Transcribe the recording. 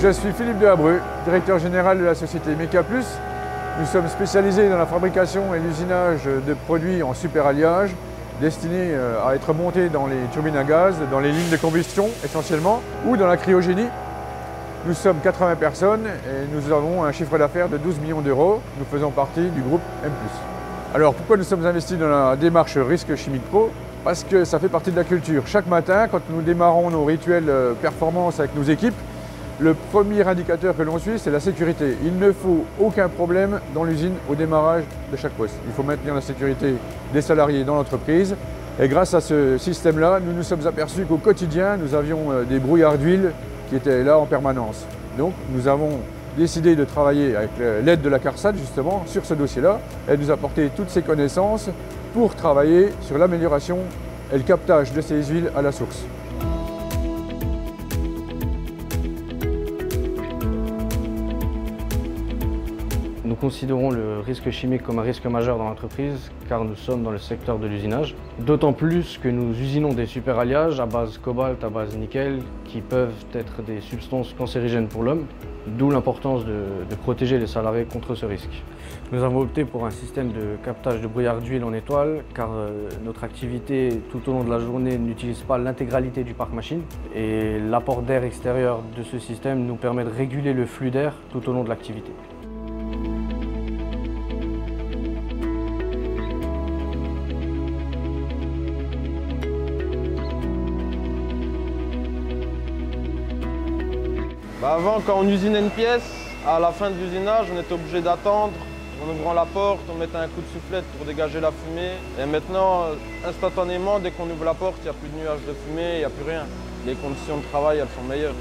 Je suis Philippe Dehabreux, directeur général de la société Meca Plus. Nous sommes spécialisés dans la fabrication et l'usinage de produits en superalliage destinés à être montés dans les turbines à gaz, dans les lignes de combustion essentiellement, ou dans la cryogénie. Nous sommes 80 personnes et nous avons un chiffre d'affaires de 12 millions d'euros. Nous faisons partie du groupe M+. Alors pourquoi nous sommes investis dans la démarche Risque Chimique Pro? Parce que ça fait partie de la culture. Chaque matin, quand nous démarrons nos rituels performance avec nos équipes, le premier indicateur que l'on suit, c'est la sécurité. Il ne faut aucun problème dans l'usine au démarrage de chaque poste. Il faut maintenir la sécurité des salariés dans l'entreprise. Et grâce à ce système-là, nous nous sommes aperçus qu'au quotidien, nous avions des brouillards d'huile qui étaient là en permanence. Donc nous avons décidé de travailler avec l'aide de la CARSAT justement sur ce dossier-là et de nous apporter toutes ces connaissances pour travailler sur l'amélioration et le captage de ces huiles à la source. Nous considérons le risque chimique comme un risque majeur dans l'entreprise car nous sommes dans le secteur de l'usinage. D'autant plus que nous usinons des superalliages à base cobalt, à base nickel qui peuvent être des substances cancérigènes pour l'homme, d'où l'importance de protéger les salariés contre ce risque. Nous avons opté pour un système de captage de brouillard d'huile en étoile car notre activité tout au long de la journée n'utilise pas l'intégralité du parc machine et l'apport d'air extérieur de ce système nous permet de réguler le flux d'air tout au long de l'activité. Avant, quand on usinait une pièce, à la fin de l'usinage, on était obligé d'attendre. En ouvrant la porte, on mettait un coup de soufflette pour dégager la fumée. Et maintenant, instantanément, dès qu'on ouvre la porte, il n'y a plus de nuages de fumée, il n'y a plus rien. Les conditions de travail, elles sont meilleures.